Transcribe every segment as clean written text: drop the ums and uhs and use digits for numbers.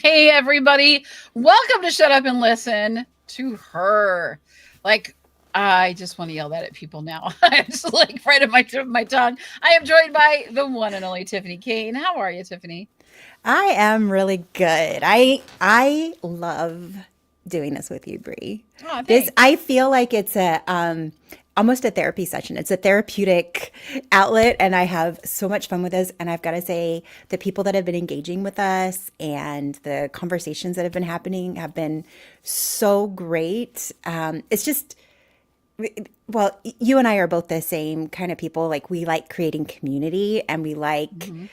Hey, everybody. Welcome to Shut Up and Listen to Her. Like, I just want to yell that at people now. I'm just like right at my tip of my tongue. I am joined by the one and only Tiffany Kane. How are you, Tiffany? I am really good. I love doing this with you, Bree. Oh, This thanks. I feel like it's a almost a therapy session. It's a therapeutic outlet, and I have so much fun with this. And I've got to say, the people that have been engaging with us and the conversations that have been happening have been so great. It's just well, you and I are both the same kind of people. Like we like creating community, and we like Mhm.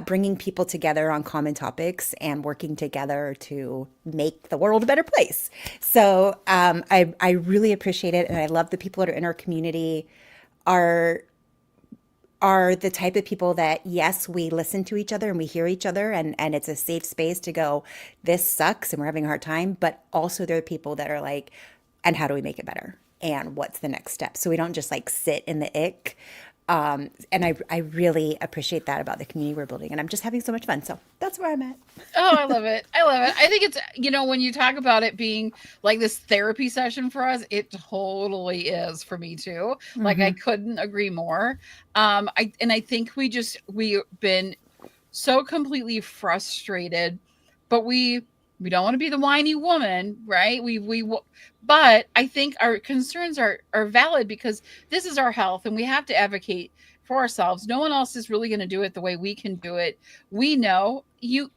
bringing people together on common topics and working together to make the world a better place. So I really appreciate it, and I love the people that are in our community are are the type of people that, yes, we listen to each other and we hear each other, and it's a safe space to go, this sucks and we're having a hard time, but also there are people that are like, and how do we make it better, and what's the next step, so we don't just like sit in the ick. And I really appreciate that about the community we're building, and I'm just having so much fun, so that's where I'm at. Oh, I love it. I love it. I think it's, when you talk about it being like this therapy session for us, it totally is for me too. Like I Mm-hmm. couldn't agree more. I think we've been so completely frustrated, but we don't want to be the whiny woman, right? But I think our concerns are valid because this is our health and we have to advocate for ourselves. No one else is really going to do it the way we can do it. We know you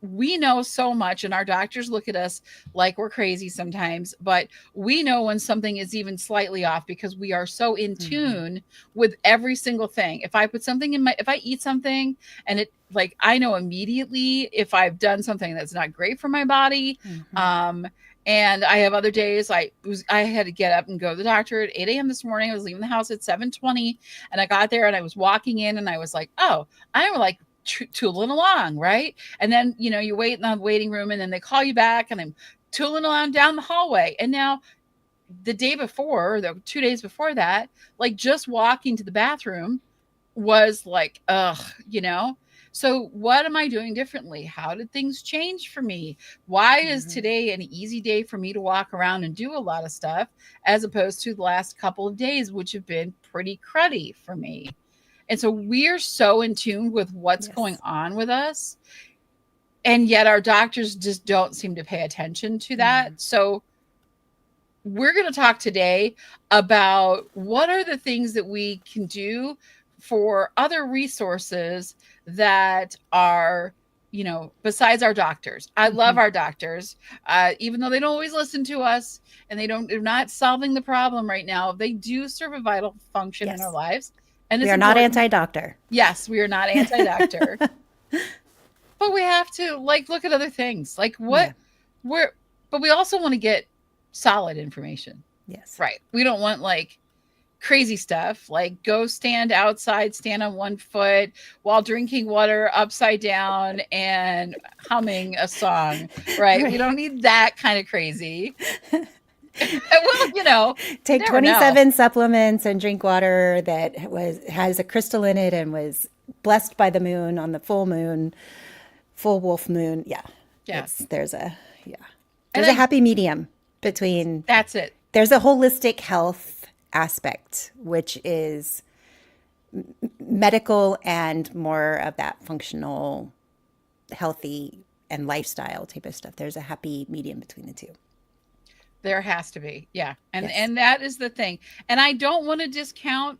we know so much, and our doctors look at us like we're crazy sometimes, but we know when something is even slightly off because we are so in Mm-hmm. tune with every single thing. If I eat something and it, like, I know immediately if I've done something that's not great for my body. Mm-hmm. um and I have other days I had to get up and go to the doctor at 8 a.m. this morning. I was leaving the house at 7:20, and I got there and I was walking in and I was like, oh, I'm like tooling along, right? And then, you wait in the waiting room and then they call you back and I'm tooling along down the hallway. And now the day before, or the 2 days before that, like just walking to the bathroom was like, ugh, you know? So what am I doing differently? How did things change for me? Why is Mm-hmm. today an easy day for me to walk around and do a lot of stuff as opposed to the last couple of days, which have been pretty cruddy for me? And so we're so in tune with what's going Yes. on with us. And yet our doctors just don't seem to pay attention to Mm-hmm. that. So we're going to talk today about what are the things that we can do for other resources that are, besides our doctors. I love Mm-hmm. our doctors, even though they don't always listen to us and they're not solving the problem right now. They do serve a vital function in our Yes, lives, and we it's are not important. anti-doctor. Yes, we are not anti-doctor, but we have to like look at other things. Like what Yeah. we're but we also want to get solid information. Yes. Right. We don't want like crazy stuff like go stand outside, stand on one foot while drinking water upside down and humming a song. Right. We Right. don't need that kind of crazy. Well, you Take never know. 27 supplements and drink water that was has a crystal in it and was blessed by the moon on the full moon, full wolf moon. Yeah. Yeah. It's there's a yeah. And There's a happy medium between that's it. there's a holistic health aspect, which is medical and more of that functional, healthy and lifestyle type of stuff. There's a happy medium between the two. There has to be. Yeah. And Yes. and that is the thing. And I don't want to discount,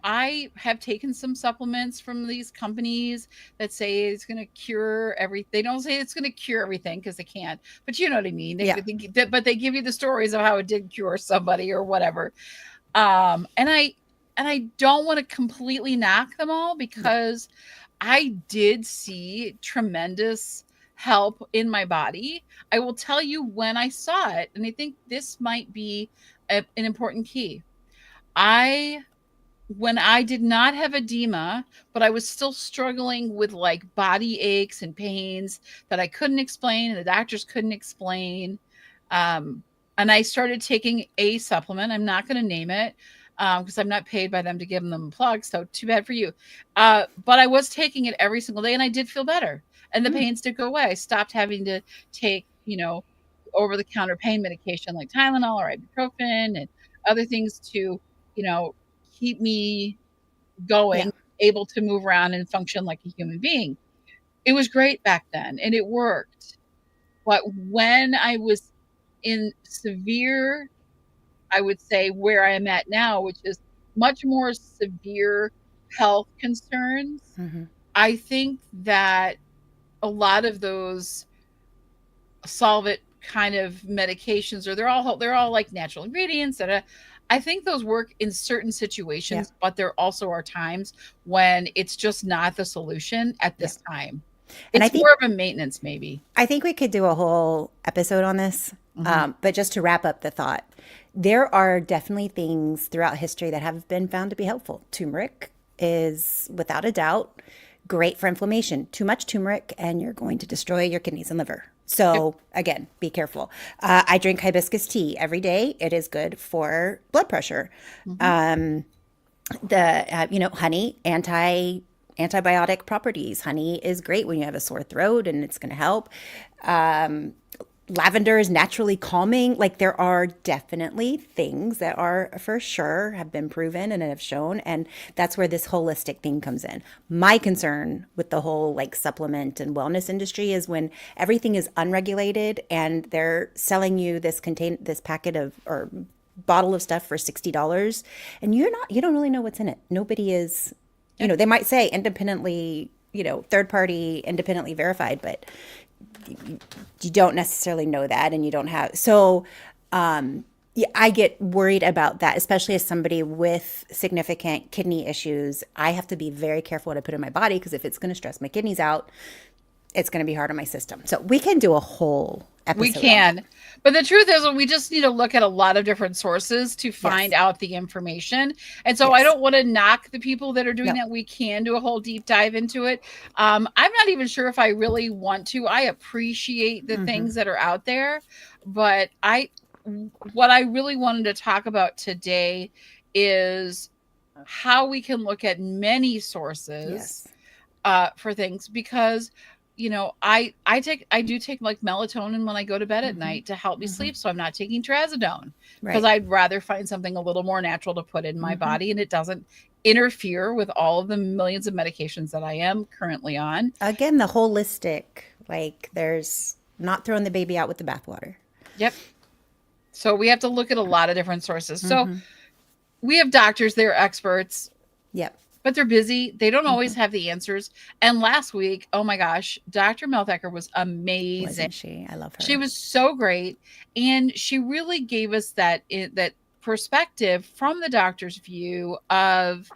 I have taken some supplements from these companies that say it's going to cure everything. They don't say it's going to cure everything because they can't. But you know what I mean? Yeah. But they give you the stories of how it did cure somebody or whatever. And I don't want to completely knock them all Yeah. because I did see tremendous help in my body. I will tell you when I saw it, and I think this might be an important key. I When I did not have edema, but I was still struggling with like body aches and pains that I couldn't explain and the doctors couldn't explain. Um, and I started taking a supplement. I'm not going to name it because I'm not paid by them to give them a plug. So too bad for you. But I was taking it every single day and I did feel better. and the pains did go away. I stopped having to take, over the counter pain medication like Tylenol or ibuprofen and other things to, you know, keep me Yeah. going, able to move around and function like a human being. It was great back then and it worked. But when I was in severe, I would say where I am at now, which is much more severe health concerns, Hmm. I think that a lot of those solvent kind of medications, or they're all like natural ingredients that I think those work in certain Yeah. situations, but there also are times when it's just not the solution at Yeah. this time. And It's more of a maintenance maybe. I think we could do a whole episode on this. Mhm. But just to wrap up the thought, there are definitely things throughout history that have been found to be helpful. Turmeric is without a doubt great for inflammation. Too much turmeric, and you're going to destroy your kidneys and liver. Yep. So, again, be careful. I drink hibiscus tea every day. It is good for blood pressure. Mhm. Honey, antibiotic properties. Honey is great when you have a sore throat, and it's going to help. Lavender is naturally calming. Like, there are definitely things that are for sure have been proven and have shown, and that's where this holistic thing comes in. My concern with the whole like supplement and wellness industry is when everything is unregulated and they're selling you this packet of or bottle of stuff for $60, and you don't really know what's in it. Nobody is, Yep. they might say independently, third party independently verified, but you don't necessarily know that, and you don't have. So yeah, I get worried about that, especially as somebody with significant kidney issues. I have to be very careful what I put in my body, because if it's going to stress my kidneys out, it's going to be hard on my system. So we can do a whole We episode on that. can. But the truth is, we just need to look at a lot of different sources to find Yes. out the information. And so I Yes. don't want to knock the people that are doing No. that. We can do a whole deep dive into it. I'm not even sure if I really want to. I appreciate the Hmm. things that are out there, but what I really wanted to talk about today is how we can look at many sources Yes. for things, because I do take like melatonin when I go to bed at Hmm. night to help me Hmm. sleep, so I'm not taking trazodone because Right. I'd rather find something a little more natural to put in my Hmm. body and it doesn't interfere with all of the millions of medications that I am currently on. Again, the holistic, like, there's not throwing the baby out with the bathwater. Yep. So we have to look at a lot of different sources. So Hmm. we have doctors, they're experts, Yep. but they're busy. They don't always Hmm. have the answers. And last week, oh my gosh, Dr. Melthacker was amazing. Wasn't she? I love She her. was so great, and she really gave us that perspective from the doctor's view of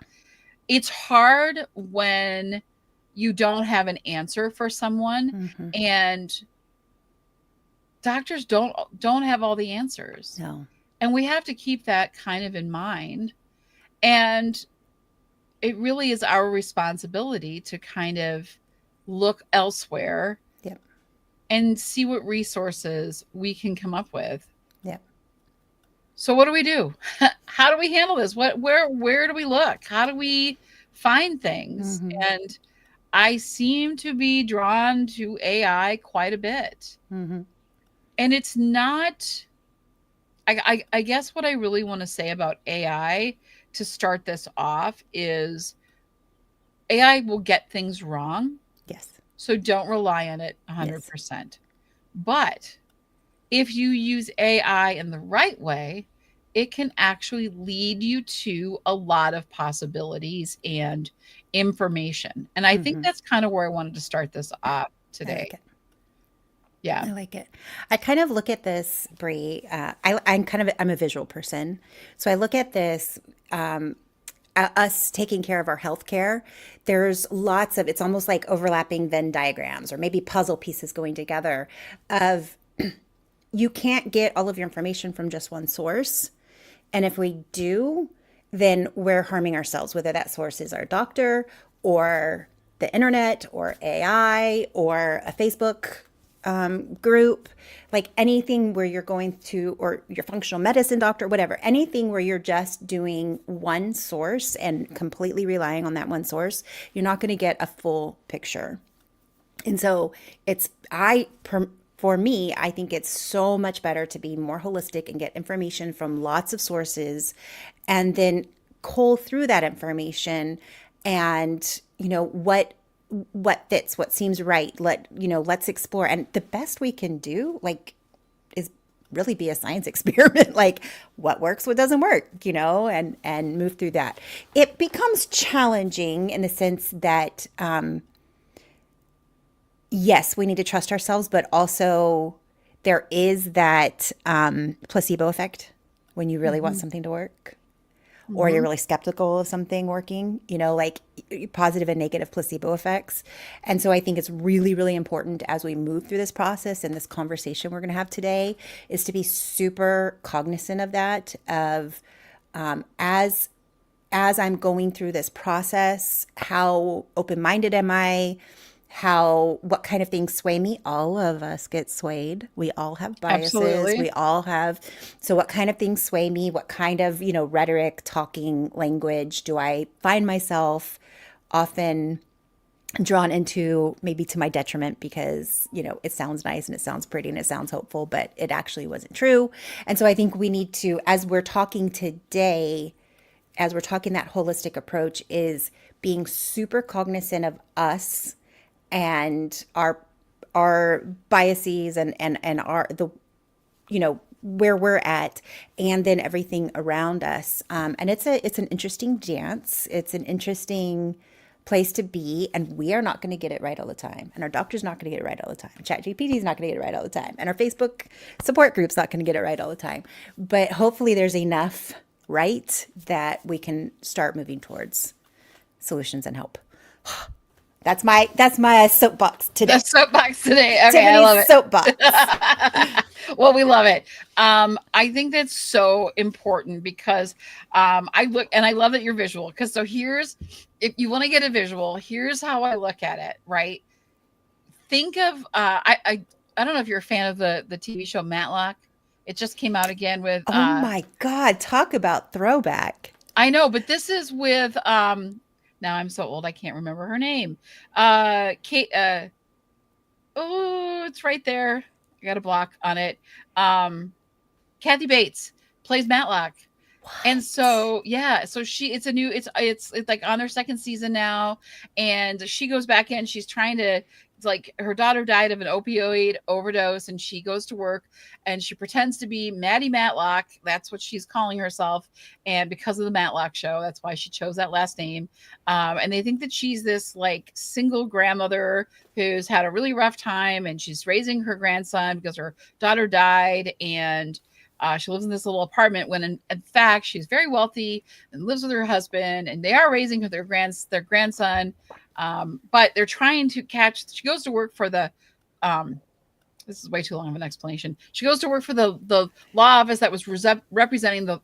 it's hard when you don't have an answer for someone, Hmm. and doctors don't have all the answers. No. And we have to keep that kind of in mind. And it really is our responsibility to kind of look elsewhere Yep. and see what resources we can come up with. Yep. So what do we do? How do we handle this? Where do we look? How do we find things? Hmm. And I seem to be drawn to AI quite a bit. Hmm. And it's not I guess what I really want to say about AI to start this off is AI will get things wrong. Yes. So don't rely on it Yes. 100%. But if you use AI in the right way, it can actually lead you to a lot of possibilities and information. And I think Hmm. that's kind of where I wanted to start this off I today. like it. Yeah. I like it. I kind of look at this, Brie. I'm a visual person, so I look at this. Us taking care of our healthcare. There's lots of. It's almost like overlapping Venn diagrams, or maybe puzzle pieces going together. Of You can't get all of your information from just one source, and if we do, then we're harming ourselves. Whether that source is our doctor, or the internet, or AI, or a Facebook group, like anything where you're going to, or your functional medicine doctor, whatever, anything where you're just doing one source and completely relying on that one source, you're not going to get a full picture. And so it's I for me, I think it's so much better to be more holistic and get information from lots of sources and then cull through that information and, what fits, what seems right. Let's explore. And the best we can do, like, is really be a science experiment, like what works, what doesn't work, and move through that. It becomes challenging in the sense that yes, we need to trust ourselves, but also there is that placebo effect when you really want Hmm. something to work or you're Hmm. really skeptical of something working, like positive and negative placebo effects. And so I think it's really, really important as we move through this process and this conversation we're going to have today is to be super cognizant of that, of as I'm going through this process, how open minded am I? What kind of things sway me? All of us get swayed. We all have biases. Absolutely. We all have. So, what kind of things sway me? What kind of, rhetoric, talking language do I find myself often drawn into, maybe to my detriment because, it sounds nice and it sounds pretty and it sounds hopeful, but it actually wasn't true. And so, I think we need to, as we're talking today, as we're talking that holistic approach, is being super cognizant of us and our biases and our the where we're at, and then everything around us. And it's an interesting dance. It's an interesting place to be, and we are not going to get it right all the time, and our doctor's not going to get it right all the time. ChatGPT is not going to get it right all the time, and our Facebook support group's not going to get it right all the time. But hopefully, there's enough right that we can start moving towards solutions and help. That's my soapbox The today. soapbox today. Okay, I Tiffany's love soapbox. it. Well, we love it. I think that's so important because I look and I love that you're visual. Because so here's, if you want to get a visual, here's how I look at it. Right? Think of I don't know if you're a fan of the TV show Matlock. It just came out again with Oh my God, talk about throwback. I know, but this is with now I'm so old I can't remember her name. Kate oh, it's right there. I got a block on it. Um, Kathy Bates plays Matlock. And What? so, yeah, so it's a new, it's like on their second season now. And she goes back in, she's trying to, it's like her daughter died of an opioid overdose, and she goes to work and she pretends to be Maddie Matlock. That's what she's calling herself. And because of the Matlock show, that's why she chose that last name. And they think that she's this like single grandmother who's had a really rough time, and she's raising her grandson because her daughter died. And she lives in this little apartment when, in fact, she's very wealthy and lives with her husband, and they are raising their grandson. But they're trying to catch. She goes to work for the um, this is way too long of an explanation. She goes to work for the law office that was representing the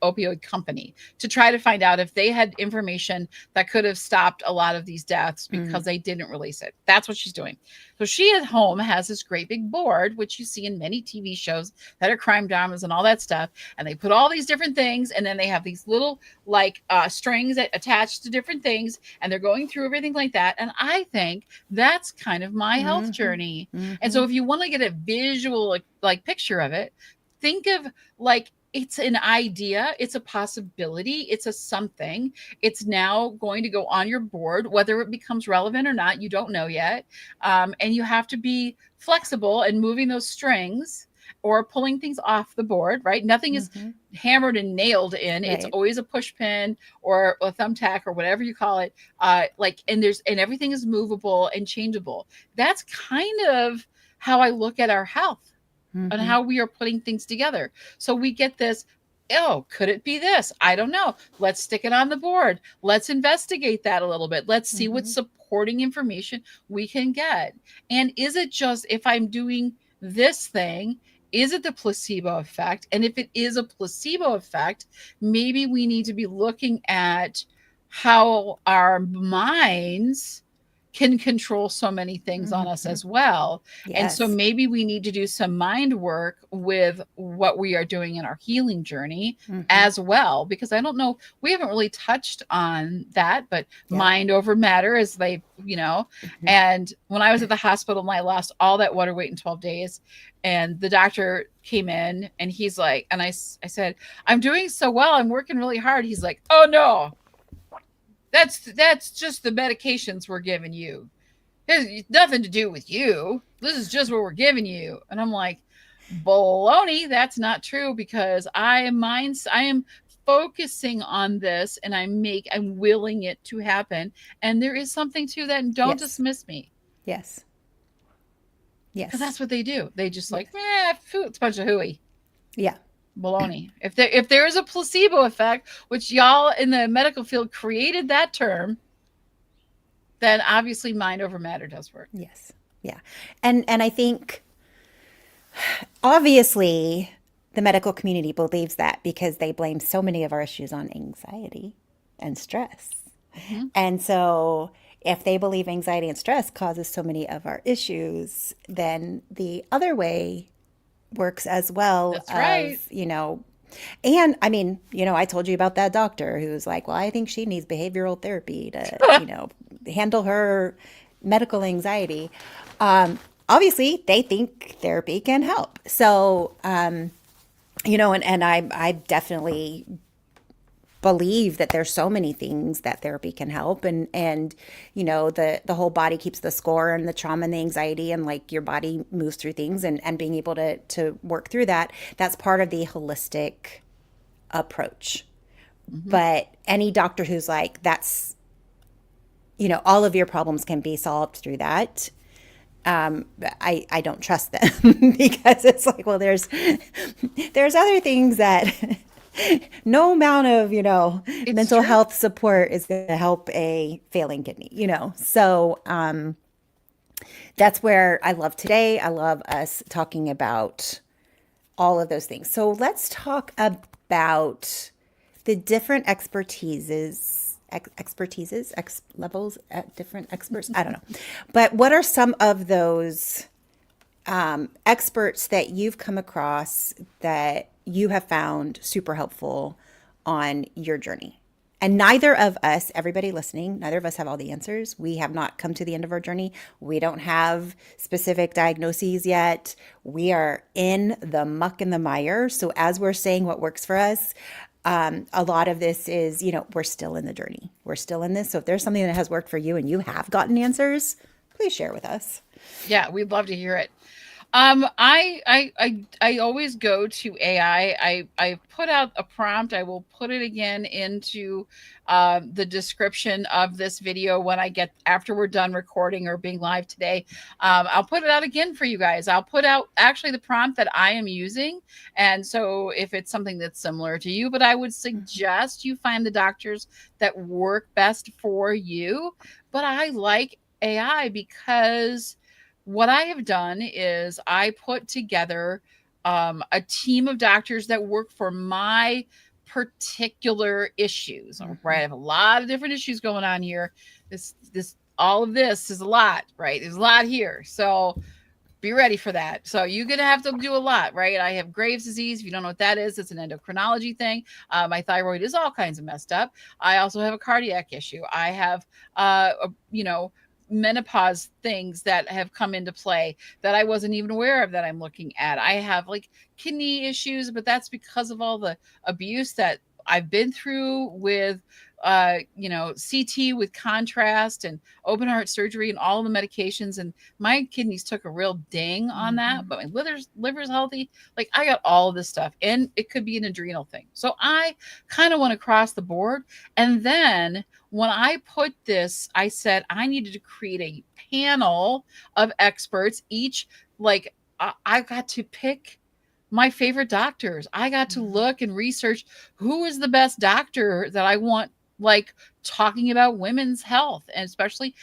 opioid company to try to find out if they had information that could have stopped a lot of these deaths Mm, because they didn't release it. That's what she's doing. So she at home has this great big board, which you see in many TV shows that are crime dramas and all that stuff. And they put all these different things, and then they have these little like strings that attached to different things, and they're going through everything like that. And I think that's kind of my health mm-hmm, journey. And mm-hmm, so if you want to get a visual like picture of it, think of like it's an idea, it's a possibility, it's a something. It's now going to go on your board, whether it becomes relevant or not, you don't know yet. And you have to be flexible in moving those strings or pulling things off the board, right? Nothing is mm-hmm. hammered and nailed in. It's Right. always a push pin or a thumbtack or whatever you call it. And everything is movable and changeable. That's kind of how I look at our health and Mm-hmm, how we are putting things together. So we get this, oh, could it be this? I don't know. Let's stick it on the board. Let's investigate that a little bit. Let's see what mm-hmm, supporting information we can get. And is it just if I'm doing this thing, is it the placebo effect? And if it is a placebo effect, maybe we need to be looking at how our minds can control so many things on us Mhm. as well. And so Yes. maybe we need to do some mind work with what we are doing in our healing journey Mhm. as well, because I don't know, we haven't really touched on that, but Yep. mind over matter, as they, you know. Mhm. And when I was at the hospital and I lost all that water weight in 12 days, and the doctor came in and he's like, and I said, I'm doing so well, I'm working really hard. He's like, oh no, that's just the medications we're giving you. It's nothing to do with you. This is just what we're giving you. And I'm like, baloney, that's not true, because I am focusing on this, and I'm willing it to happen. And there is something to that, and don't Yes. dismiss me. Yes. Because Yes. that's what they do. They just like, Yes. it's a bunch of hooey. Yeah. Baloney. If there is a placebo effect, which y'all in the medical field created that term, then obviously mind over matter does work. Yes. Yeah. And I think obviously the medical community believes that because they blame so many of our issues on anxiety and stress. Mm-hmm. And so if they believe anxiety and stress causes so many of our issues, then the other way works as well That's right. of, and I mean, I told you about that doctor who's like, well, I think she needs behavioral therapy to, handle her medical anxiety. Obviously, they think therapy can help. So, and I definitely believe that there's so many things that therapy can help, and the whole body keeps the score, and the trauma and the anxiety, and like your body moves through things, and being able to work through that, that's part of the holistic approach. Mm-hmm. But any doctor who's like, that's, all of your problems can be solved through that, I don't trust them because it's like, well, there's other things that no amount of, It's mental true. health support is going to help a failing kidney. So that's where I love today. I love us talking about all of those things. So let's talk about the different levels at different experts. I don't know. But what are some of those experts that you've come across that you have found super helpful on your journey? And neither of us, everybody listening, neither of us have all the answers. We have not come to the end of our journey. We don't have specific diagnoses yet. We are in the muck and the mire. So, as we're saying what works for us, a lot of this is, we're still in the journey. We're still in this. So, if there's something that has worked for you and you have gotten answers, please share with us. Yeah, we'd love to hear it. I always go to AI. I put out a prompt. I will put it again into the description of this video when I get after we're done recording or being live today. I'll put it out again for you guys. I'll put out actually the prompt that I am using, and so if it's something that's similar to you, but I would suggest you find the doctors that work best for you. But I like AI because what I have done is I put together a team of doctors that work for my particular issues. Right, I have a lot of different issues going on here. All of this is a lot, right? There's a lot here, so be ready for that. So you're gonna have to do a lot, right? I have Graves' disease. If you don't know what that is, it's an endocrinology thing. My thyroid is all kinds of messed up. I also have a cardiac issue. I have, menopause things that have come into play that I wasn't even aware of that I'm looking at. I have like kidney issues, but that's because of all the abuse that I've been through with CT with contrast and open heart surgery and all the medications, and my kidneys took a real ding on that, Mm-hmm. but my liver's healthy. Like I got all of this stuff, and it could be an adrenal thing. So I kind of went across the board. And then when I put this, I said I needed to create a panel of experts, each like I got to pick my favorite doctors. I got to look and research who is the best doctor that I want, like talking about women's health, and especially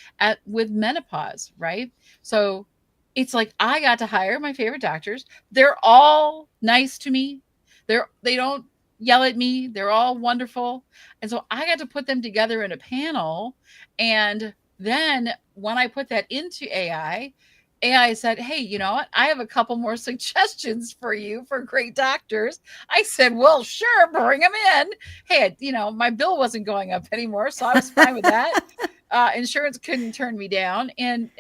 with menopause, right? So it's like I got to hire my favorite doctors. They're all nice to me. They don't yell at me. They're all wonderful. And so I got to put them together in a panel, and then when I put that into AI said, "Hey, you know what? I have a couple more suggestions for you for great doctors." I said, "Well, sure, bring them in." Hey, my bill wasn't going up anymore, so I was fine with that. Insurance couldn't turn me down, and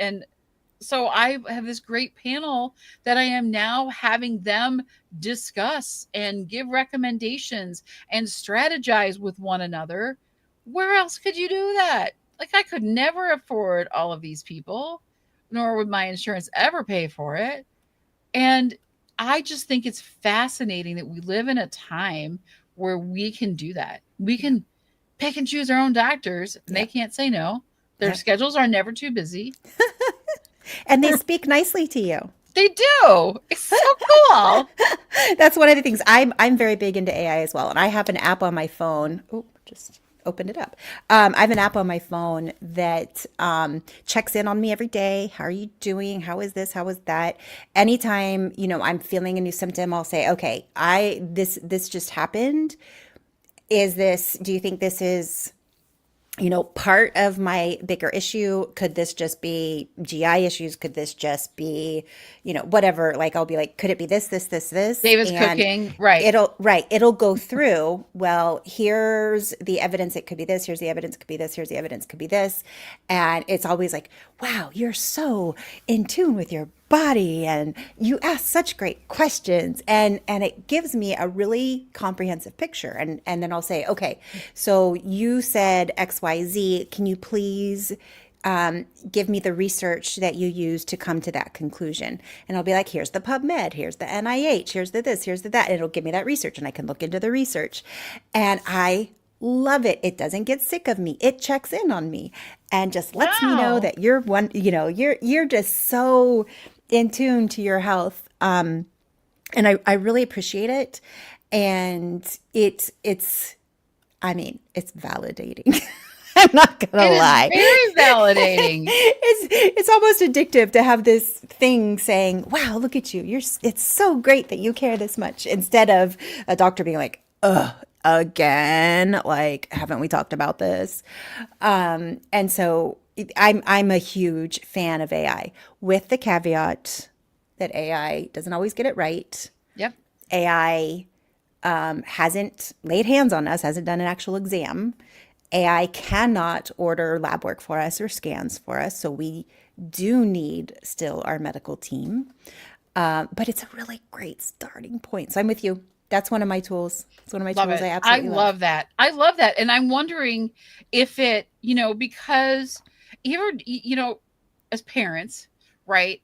so I have this great panel that I am now having them discuss and give recommendations and strategize with one another. Where else could you do that? Like, I could never afford all of these people, nor would my insurance ever pay for it. And I just think it's fascinating that we live in a time where we can do that. We can pick and choose our own doctors, and they Yep. can't say no. Their Yep. schedules are never too busy. And they speak nicely to you. They do. It's so cool. That's one of the things. I'm very big into AI as well, and I have an app on my phone. Oh, just opened it up. I have an app on my phone that checks in on me every day. How are you doing? How is this? How is that? Anytime I'm feeling a new symptom, I'll say, okay, I this just happened. Is this? Do you think this is part of my bigger issue? Could this just be GI issues? Could this just be, whatever? Like, I'll be like, could it be this? David's And cooking. Right. it'll go through. Well, here's the evidence. It could be this. Here's the evidence. It could be this. Here's the evidence. It could be this. And it's always like, wow, you're so in tune with your body and you ask such great questions, and it gives me a really comprehensive picture, and then I'll say, okay, so you said XYZ, can you please give me the research that you used to come to that conclusion? And I'll be like, here's the PubMed, here's the NIH, here's the this, here's the that, and it'll give me that research, and I can look into the research, and I love it. It doesn't get sick of me. It checks in on me and just lets me know Wow. that you're just so in tune to your health. And I really appreciate it. And it's I mean, it's validating. I'm not gonna It is lie. very validating. It's almost addictive to have this thing saying, "Wow, look at you. It's so great that you care this much," instead of a doctor being like, "Ugh, again, like, haven't we talked about this?" And so I'm a huge fan of AI, with the caveat that AI doesn't always get it right. Yep. AI hasn't laid hands on us, hasn't done an actual exam. AI cannot order lab work for us or scans for us, so we do need still our medical team. But it's a really great starting point. So I'm with you. That's one of my tools. It's one of my Love tools I it. I absolutely love. love that. I love that. And I'm wondering if it, because even, as parents, right?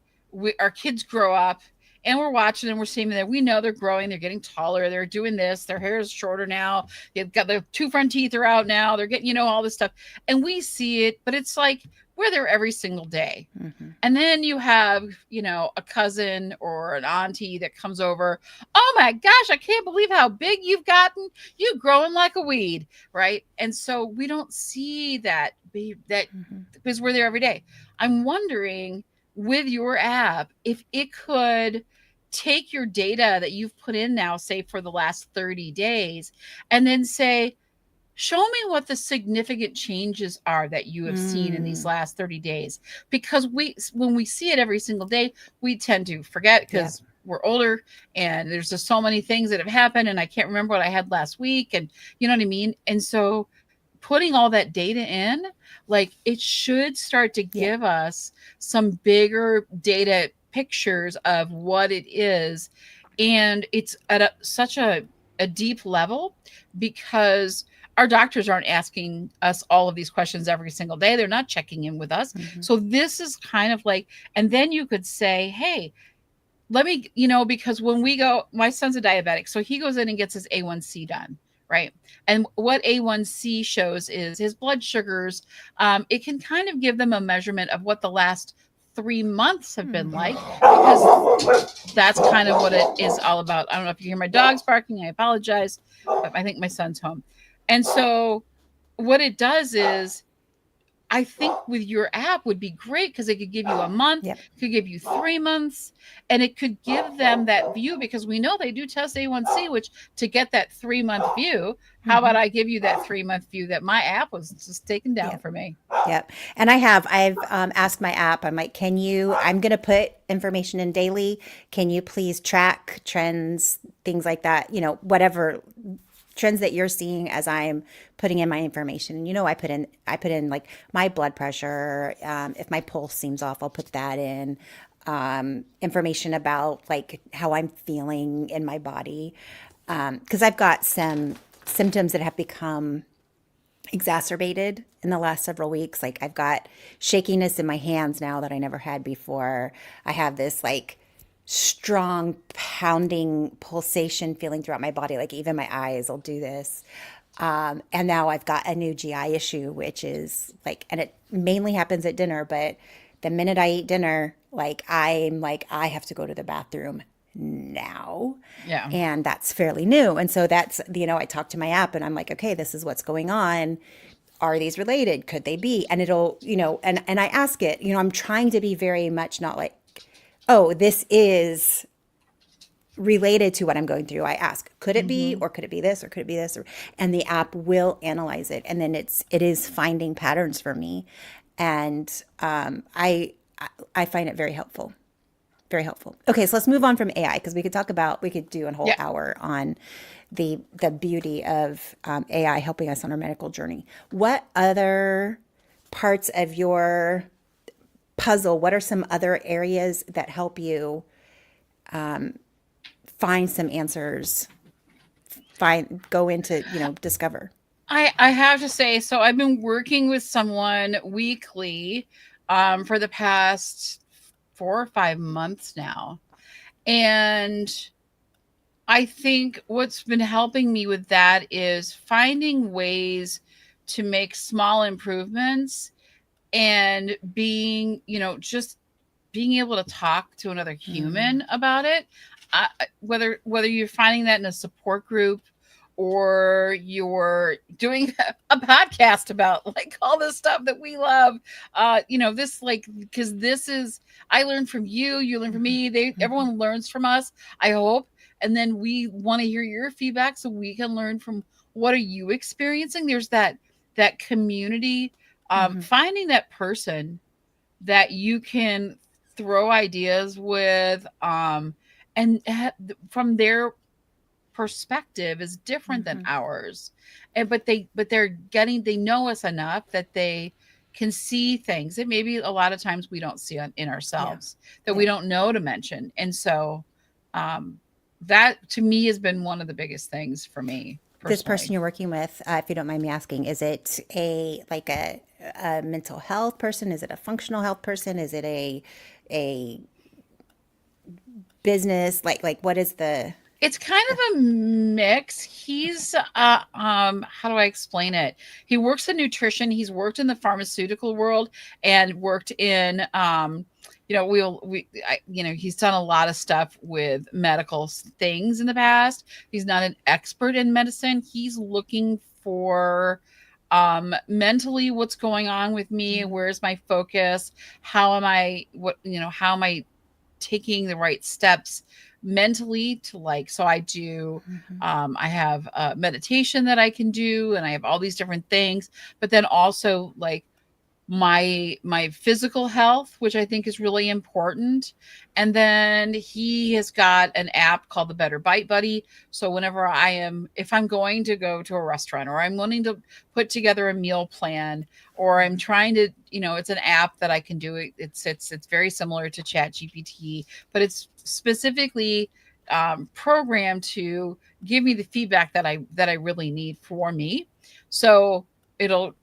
Our kids grow up and we're watching and we're seeing that we know they're growing, they're getting taller, they're doing this, their hair is shorter now, they've got their two front teeth are out now, they're getting, all this stuff. And we see it, but it's like we're there every single day. Hmm. And then you have, a cousin or an auntie that comes over. Oh my gosh, I can't believe how big you've gotten. You've grown like a weed, right? And so we don't see that Hmm. because we're there every day. I'm wondering with your app if it could take your data that you've put in now, say for the last 30 days, and then say, show me what the significant changes are that you have seen in these Mm, last 30 days. Because when we see it every single day, we tend to forget yeah. because we're older and there's just so many things that have happened and I can't remember what I had last week. And you know what I mean? And so putting all that data in, like, it should start to Yeah. give us some bigger data pictures of what it is. And it's at such a deep level because our doctors aren't asking us all of these questions every single day. They're not checking in with us. Hmm. So this is kind of like, and then you could say, hey, let me, because when we go, my son's a diabetic, so he goes in and gets his A1C done, right? And what A1C shows is his blood sugars. It can kind of give them a measurement of what the last 3 months have been Hmm. like, because that's kind of what it is all about. I don't know if you hear my dogs barking, I apologize, but I think my son's home. And so what it does is I think with your app would be great because it could give you a month, Yep. could give you 3 months, and it could give them that view because we know they do test A1C, which to get that 3 month view, how about I give you that 3 month view that my app was just taken down Yep. for me? Yep. And I've asked my app, I'm like, I'm going to put information in daily. Can you please track trends, things like that, whatever trends that you're seeing as I'm putting in my information. And I put in like my blood pressure. If my pulse seems off, I'll put that in. Information about like how I'm feeling in my body. Because I've got some symptoms that have become exacerbated in the last several weeks. Like I've got shakiness in my hands now that I never had before. I have this like strong pounding pulsation feeling throughout my body. Like even my eyes will do this. And now I've got a new GI issue, which is like, and it mainly happens at dinner, but the minute I eat dinner, I have to go to the bathroom now. Yeah. And that's fairly new. And so I talk to my app and I'm like, okay, this is what's going on. Are these related? Could they be? And it'll, and I ask it, I'm trying to be very much not like, oh, this is related to what I'm going through. I ask, could it be, Mm-hmm. or could it be this, or could it be this? And the app will analyze it. And then it is finding patterns for me. And I find it very helpful. Very helpful. Okay, so let's move on from AI because we could do a whole Yeah. hour on the beauty of AI helping us on our medical journey. What other parts of your puzzle? What are some other areas that help you find some answers? Go into discover. I have to say, so I've been working with someone weekly for the past 4 or 5 months now. And I think what's been helping me with that is finding ways to make small improvements and just being able to talk to another Mm, human about it. Whether you're finding that in a support group or you're doing a podcast about like all this stuff that we love, this like because this is I learn from you, you learn from mhm, me. mhm. Everyone learns from us, I hope, and then we want to hear your feedback so we can learn from what are you experiencing. There's that community, Mhm. finding that person that you can throw ideas with, from their perspective is different than Mhm. ours, and they know us enough that they can see things that maybe a lot of times we don't see in Yeah. ourselves, that we Yeah. don't know to mention. And so um, that to me has been one of the biggest things for me This personally. person you're working with, if you don't mind me asking, is it a mental health person? Is it a functional health person? Is it a business? Like what is It's kind the of a mix. okay. He's how do I explain it? He works in nutrition. He's worked in the pharmaceutical world and worked in he's done a lot of stuff with medical things in the past. He's not an expert in medicine. He's looking for mentally what's going on with me, Mm, where's my focus, how am I taking the right steps mentally to like so I do mhm, I have meditation that I can do, and I have all these different things, but then also like my physical health, which I think is really important. And then he has got an app called the Better Bite Buddy. So whenever if I'm going to go to a restaurant or I'm wanting to put together a meal plan or I'm mhm, trying to, it's an app that I can do it. It's very similar to Chat GPT, but it's specifically programmed to give me the feedback that I really need for me. So it'll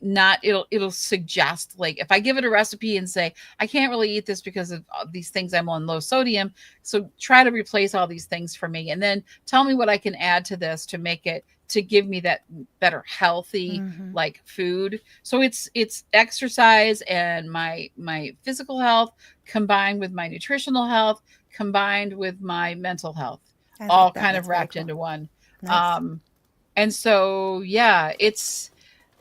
suggest, like if I give it a recipe and say I can't really eat this because of these things, I'm on low sodium, so try to replace all these things for me and then tell me what I can add to this to make it to give me that better healthy mhm. like food. So it's exercise and my physical health combined with my nutritional health combined with my mental health, I all like that. kind of That's very wrapped cool. into one. Nice. um and so yeah,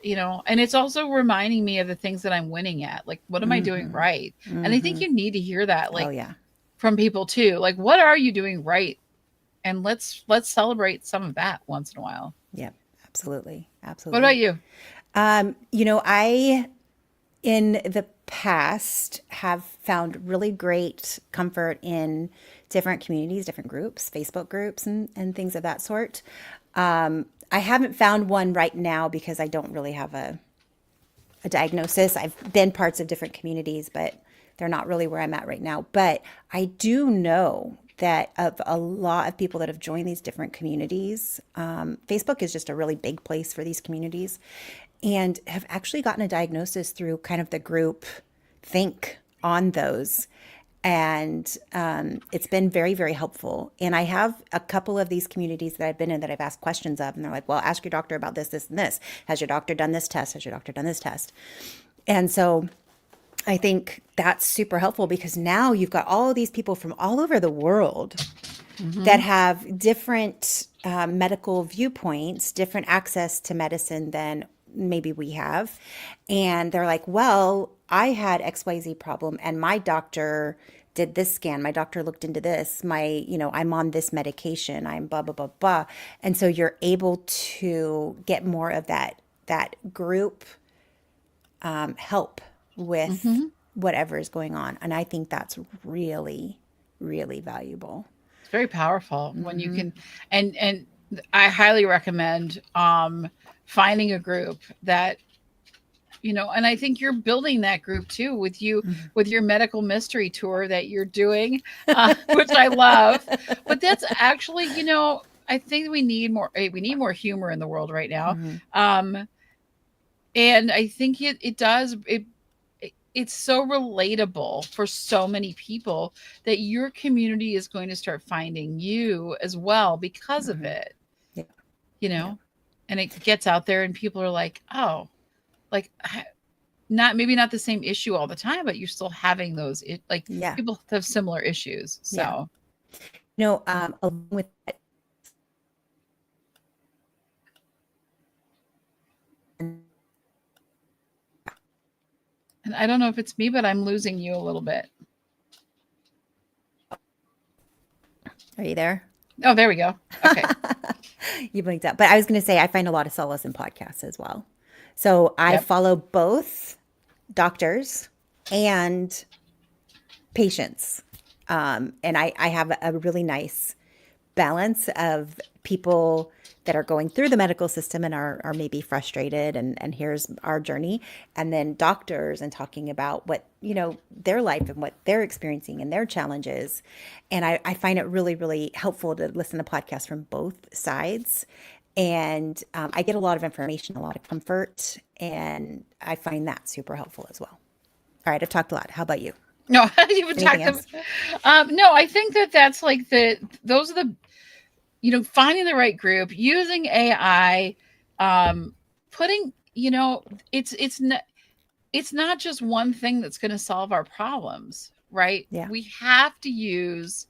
and it's also reminding me of the things that I'm winning at. Like, what am I doing Mm-hmm. right? And I think Mm-hmm. you need to hear that, Oh like, yeah. from people too. Like, what are you doing right? And let's celebrate some of that once in a while. Yep. Absolutely. What about Absolutely. you? I in the past have found really great comfort in different communities, different groups, Facebook groups, and things of that sort. I haven't found one right now because I don't really have a diagnosis. I've been parts of different communities, but they're not really where I'm at right now. But I do know that of a lot of people that have joined these different communities, Facebook is just a really big place for these communities and have actually gotten a diagnosis through kind of the group think on those. And it's been very, very helpful. And I have a couple of these communities that I've been in that I've asked questions of, and they're like, well, ask your doctor about this, this, and this. Has your doctor done this test? Has your doctor done this test? And so I think that's super helpful because now you've got all of these people from all over the world that Mm-hmm. have different medical viewpoints, different access to medicine than maybe we have. And they're like, well, I had XYZ problem and my doctor did this scan. My doctor looked into this. I'm on this medication. I'm blah, blah, blah, blah. And so you're able to get more of that group help with Mm-hmm. whatever is going on. And I think that's really, really valuable. It's very powerful when you Mm-hmm. can, and I highly recommend finding a group that, and I think you're building that group too with you, with your medical mystery tour that you're doing, which I love. But that's actually, I think we need more humor in the world right now. Mm-hmm. Um, and I think it does it's so relatable for so many people that your community is going to start finding you as well because of Mm-hmm. it, Yeah. you Yeah. know, and it gets out there and people are like, oh, like not maybe not the same issue all the time, but you're still having like Yeah. people have similar issues. Yeah. So, Along with that, and I don't know if it's me, but I'm losing you a little bit. are you there? Oh, there we go. Okay. You blinked out. But I was going to say, I find a lot of solace in podcasts as well. So I Yep. follow both doctors and patients. And I have a really nice balance of people that are going through the medical system and are maybe frustrated and here's our journey, and then doctors and talking about what their life and what they're experiencing and their challenges. And I find it really, really helpful to listen to podcasts from both sides. And I get a lot of information, a lot of comfort, and I find that super helpful as well. All right, I've talked a lot. How about you? No, I didn't even Anything talk to. else? No, I think that's like those are the finding the right group, using AI, putting, it's not just one thing that's going to solve our problems, right? Yeah, We have to use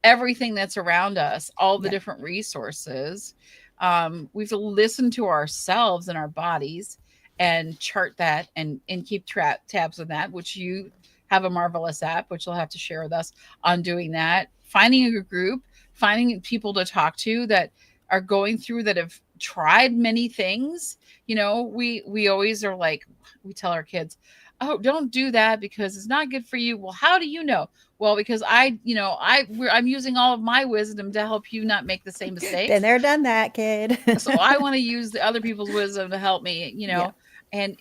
everything that's around us, all the yeah, different resources. We have to listen to ourselves and our bodies and chart that and keep tabs on that, which you have a marvelous app, which you'll have to share with us on doing that. Finding a group, finding people to talk to that are going through that have tried many things. We always are like, we tell our kids, oh, don't do that because it's not good for you. Well, how do you know? Well, because I'm using all of my wisdom to help you not make the same been mistakes. there, done that, kid. So I want to use the other people's wisdom to help me, Yeah. and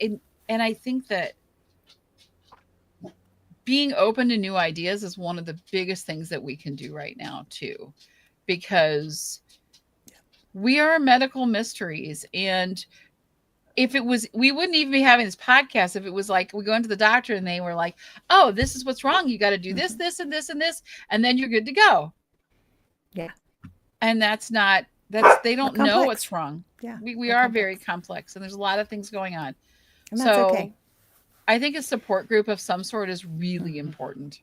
I think that being open to new ideas is one of the biggest things that we can do right now too, because we are medical mysteries. And if it was, we wouldn't even be having this podcast if it was like we go into the doctor and they were like, oh, this is what's wrong, you got to do this, Hmm. this, and this, and this, and then you're good to go. Yeah. And that's they We're don't know complex. what's wrong. Yeah, We we're are very complex. complex and there's a lot of things going on. And that's So okay. I think a support group of some sort is really Hmm. important.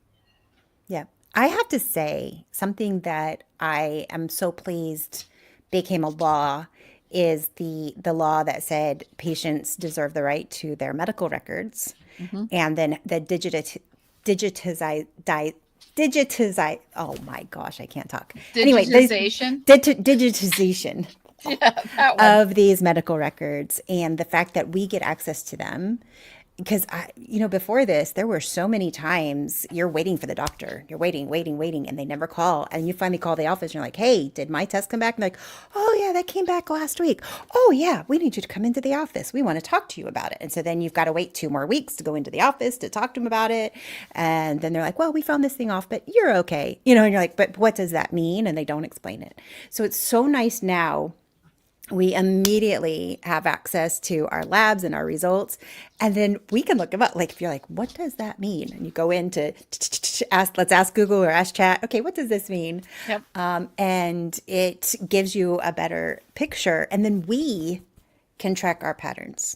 Yeah. I have to say something that I am so pleased became a law is the law that said patients deserve the right to their medical records, Hmm. and then the digitize digitize oh my gosh, I can't talk. Anyway, the Digitization. digitization Yeah, that one. of these medical records and the fact that we get access to them. Because before this, there were so many times you're waiting for the doctor. You're waiting, waiting, waiting, and they never call. And you finally call the office and you're like, hey, did my test come back? And they're like, oh, yeah, that came back last week. Oh, yeah, we need you to come into the office. We want to talk to you about it. And so then you've got to wait 2 more weeks to go into the office to talk to them about it. And then they're like, well, we found this thing off, but you're okay. And you're like, but what does that mean? And they don't explain it. So it's so nice now we immediately have access to our labs and our results, and then we can look them up. Like if you're like, what does that mean? And you go into ask, let's ask Google or ask chat, okay, what does this mean? Yep. And it gives you a better picture, and then we can track our patterns.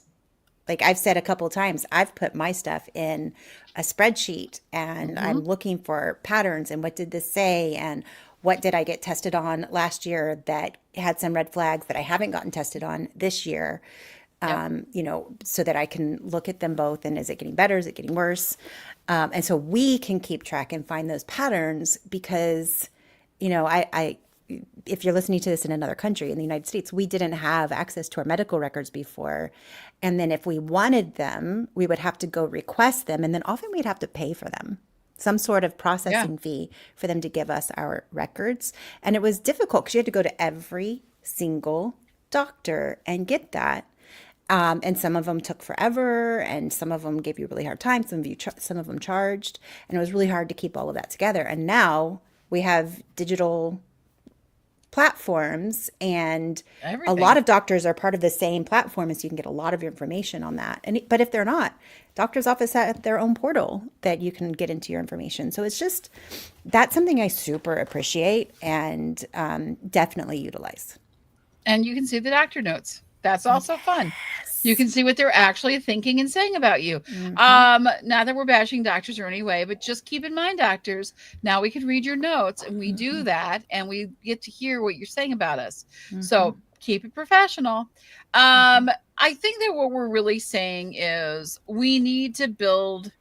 Like I've said a couple of times, I've put my stuff in a spreadsheet and Hmm. I'm looking for patterns and what did this say and what did I get tested on last year that had some red flags that I haven't gotten tested on this year, Yep. so that I can look at them both and is it getting better? Is it getting worse? And so we can keep track and find those patterns because, I if you're listening to this in another country, in the United States, we didn't have access to our medical records before. And then if we wanted them, we would have to go request them. And then often we'd have to pay for them, some sort of Yeah. processing fee for them to give us our records. And it was difficult because you had to go to every single doctor and get that. And some of them took forever, and some of them gave you a really hard time. Some of them charged, and it was really hard to keep all of that together. And now we have digital platforms, and a lot Everything. of doctors are part of the same platform, and so you can get a lot of information on that. But if they're not, doctor's office have their own portal that you can get into your information. So it's just that's something I super appreciate and definitely utilize. And you can see the doctor notes. That's also fun. You can see what they're actually thinking and saying about you. Hmm. Not that we're bashing doctors or any way, but just keep in mind, doctors, now we can read your notes and we do Hmm. that and we get to hear what you're saying about us. Hmm. So keep it professional. Um, I think that what we're really saying is we need to build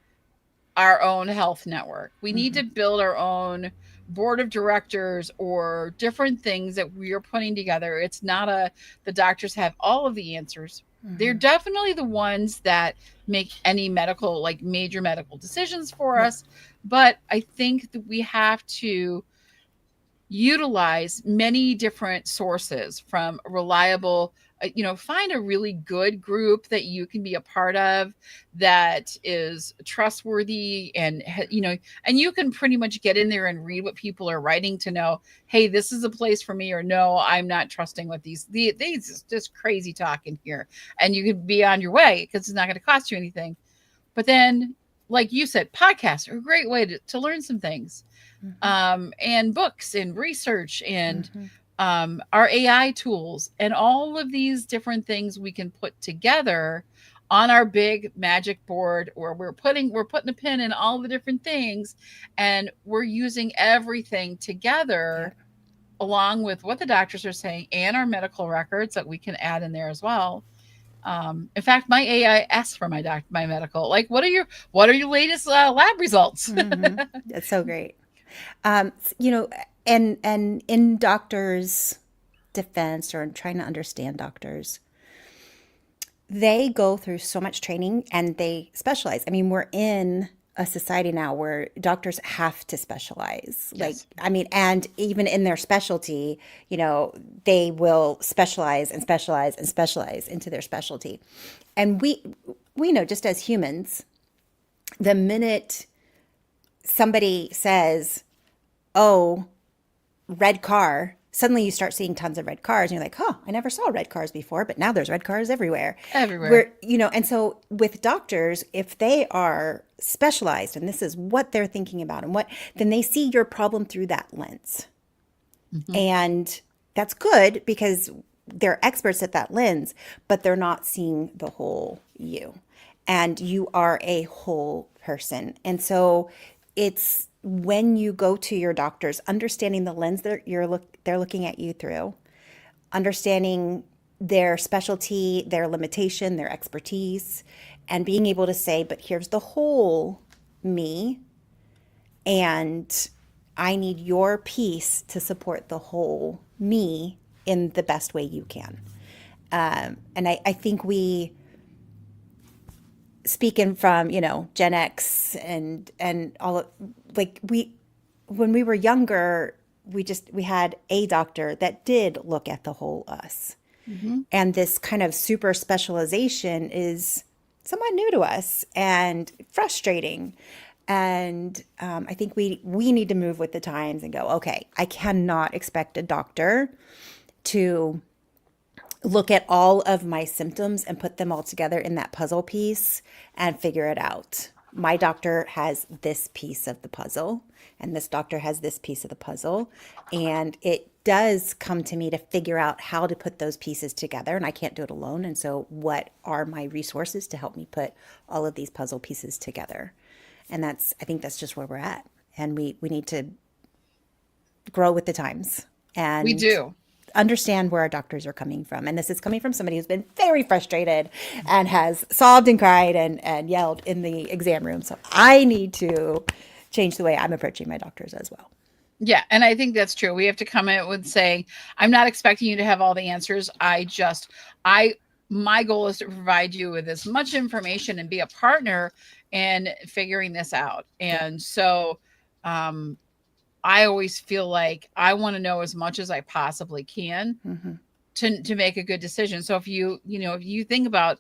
our own health network. We need Hmm. to build our own board of directors or different things that we are putting together. It's not the doctors have all of the answers. They're Hmm. definitely the ones that make any medical, like major medical decisions for Yeah. us. But I think that we have to utilize many different sources from reliable, find a really good group that you can be a part of that is trustworthy, and you can pretty much get in there and read what people are writing to know, hey, this is a place for me, or no, I'm not trusting what these just crazy talk in here, and you can be on your way because it's not going to cost you anything. But then, like you said, podcasts are a great way to learn some things, Hmm. and books and research and Hmm. our AI tools and all of these different things we can put together on our big magic board where we're putting a pin in all the different things, and we're using everything Yeah. together along with what the doctors are saying and our medical records that we can add in there as well. In fact, my AI asks for my medical, like, what are your latest lab results? Hmm. That's so great. Um, you know, and in doctors' defense or in trying to understand doctors, they go through so much training and they specialize. I mean, we're in a society now where doctors have to specialize. Like, Yes. I mean, and even in their specialty, they will specialize and specialize and specialize into their specialty. And we know just as humans, the minute somebody says, "Oh, red car," suddenly you start seeing tons of red cars and you're like, "Huh, I never saw red cars before, but now there's red cars everywhere." Everywhere. And so with doctors, if they are specialized and this is what they're thinking about and then they see your problem through that lens. Mhm. And that's good because they're experts at that lens, but they're not seeing the whole you. And you are a whole person. And so it's when you go to your doctors, understanding the lens that they're looking at you through, understanding their specialty, their limitation, their expertise, and being able to say, but here's the whole me, and I need your piece to support the whole me in the best way you can. And I think we, speaking from, Gen X and all of, like when we were younger, we had a doctor that did look at the whole us. Mm-hmm. And this kind of super specialization is somewhat new to us and frustrating. And I think we need to move with the times and go, okay, I cannot expect a doctor to look at all of my symptoms and put them all together in that puzzle piece and figure it out. My doctor has this piece of the puzzle, and this doctor has this piece of the puzzle. And it does come to me to figure out how to put those pieces together, and I can't do it alone. And so, what are my resources to help me put all of these puzzle pieces together? And I think that's just where we're at. And we need to grow with the times We and do. understand where our doctors are coming from. And this is coming from somebody who's been very frustrated and has sobbed and cried and yelled in the exam room. So I need to change the way I'm approaching my doctors as well. Yeah, and I think that's true. We have to come in with saying, I'm not expecting you to have all the answers. My goal is to provide you with as much information and be a partner in figuring this out. And so I always feel like I want to know as much as I possibly can Mm-hmm. to make a good decision. So if if you think about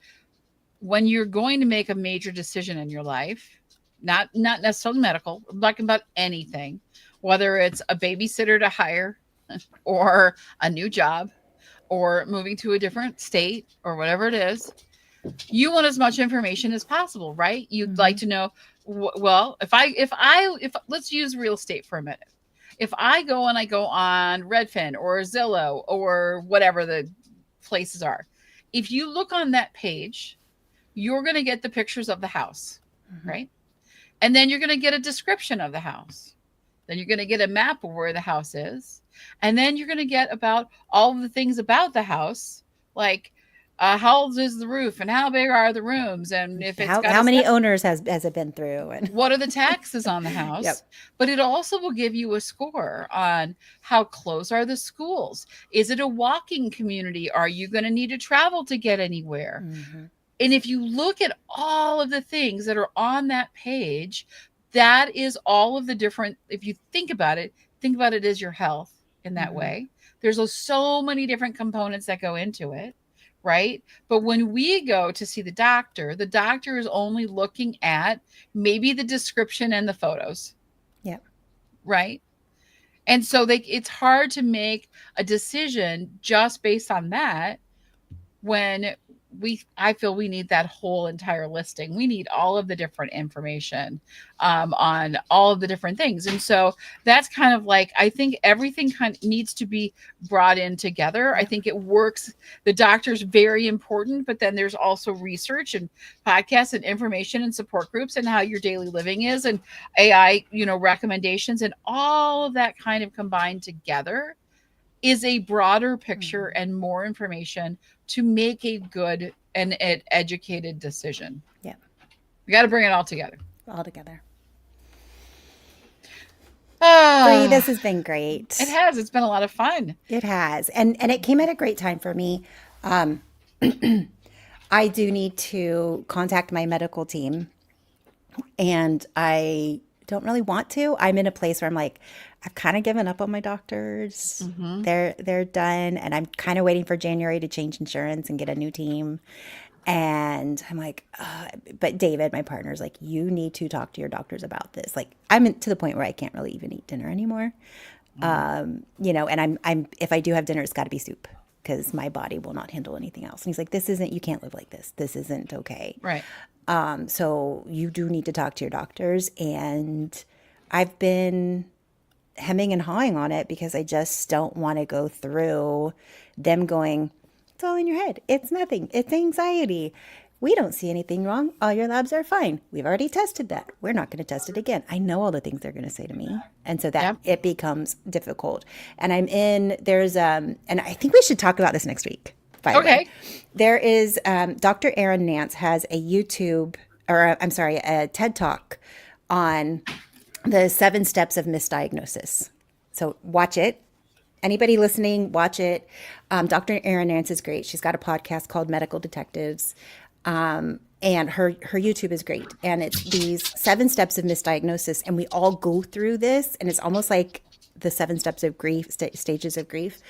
when you're going to make a major decision in your life, not necessarily medical, I'm talking about anything, whether it's a babysitter to hire or a new job or moving to a different state or whatever it is, you want as much information as possible, right? You'd like Mm-hmm. to know, well, if let's use real estate for a minute. If I go on Redfin or Zillow or whatever the places are, if you look on that page, you're going to get the pictures of the house, Mm-hmm. right? And then you're going to get a description of the house. Then you're going to get a map of where the house is. And then you're going to get about all of the things about the house, like how old is the roof and how big are the rooms and if it's got How a many step, owners has it been through? And what are the taxes on the yep. house. But it also will give you a score on how close are the schools. Is it a walking community? Are you going to need to travel to get anywhere? Mm-hmm. And if you look at all of the things that are on that page, that is all of the different, if you think about it as your health in that Mm-hmm. way. There's so many different components that go into it, right? But when we go to see the doctor is only looking at maybe the description and the photos, Yep. right? And so it's hard to make a decision just based on that when I feel we need that whole entire listing. We need all of the different information on all of the different things. And so that's kind of like, I think everything kind of needs to be brought in together. I Yep. think it works. The doctor's very important, but then there's also research and podcasts and information and support groups and how your daily living is and AI, recommendations and all of that kind of combined together is a broader picture Mm-hmm. and more information to make a good and educated decision. Yep. We got to bring it all together. All together. Bree, this Ah, has been great. it has. It's been a lot of fun. It has. And it came at a great time for me. Um, I do need to contact my medical team, and I don't really want to. I'm in a place where I'm like, I've kind of given up on my doctors. Mm-hmm. They're done, and I'm kind of waiting for January to change insurance and get a new team. And I'm like, but David, my partner's like, you need to talk to your doctors about this. Like, to the point where I can't really even eat dinner anymore. And I'm if I do have dinner, it's got to be soup because my body will not handle anything else. And he's like, you can't live like this. This isn't okay. Right. So you do need to talk to your doctors. And I've been hemming and hawing on it because I just don't want to go through them going, it's all in your head. It's nothing. It's anxiety. We don't see anything wrong. All your labs are fine. We've already tested that. We're not going to test it again. I know all the things they're going to say to me. And so that Yep. it becomes difficult. And there's, and I think we should talk about this next week. by the way. Okay. There is Dr. Erin Nance has a YouTube, or I'm sorry, a TED Talk on the 7 steps of misdiagnosis. So watch it. Anybody listening, watch it. Dr. Erin Nance is great. She's got a podcast called Medical Detectives. And her YouTube is great. And it's these 7 steps of misdiagnosis. And we all go through this. And it's almost like the 7 steps of grief, stages of grief.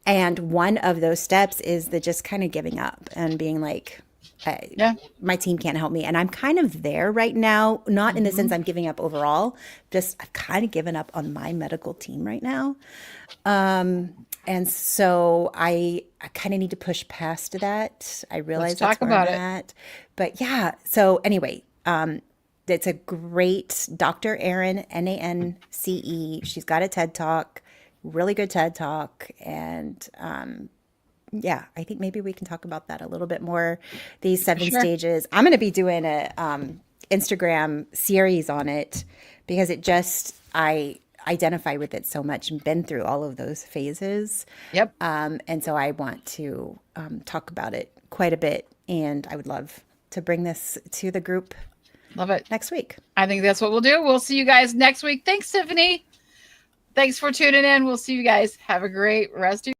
And one of those steps is the just kind of giving up and being like, Yeah. my team can't help me. And I'm kind of there right now, not in the sense I'm giving up overall, just I've kind of given up on my medical team right now. And so I kind of need to push past that. I realize talk that's where about I'm it. at. But yeah, so anyway, it's a great Dr. Erin, Nance. She's got a TED Talk, really good TED Talk. And yeah, I think maybe we can talk about that a little bit more. These 7 Sure. stages. I'm going to be doing a Instagram series on it because it just I identify with it so much and been through all of those phases. Yep. And so I want to talk about it quite a bit, and I would love to bring this to the group Love it. next week. I think that's what we'll do. We'll see you guys next week. Thanks, Tiffany. Thanks for tuning in. We'll see you guys. Have a great rest of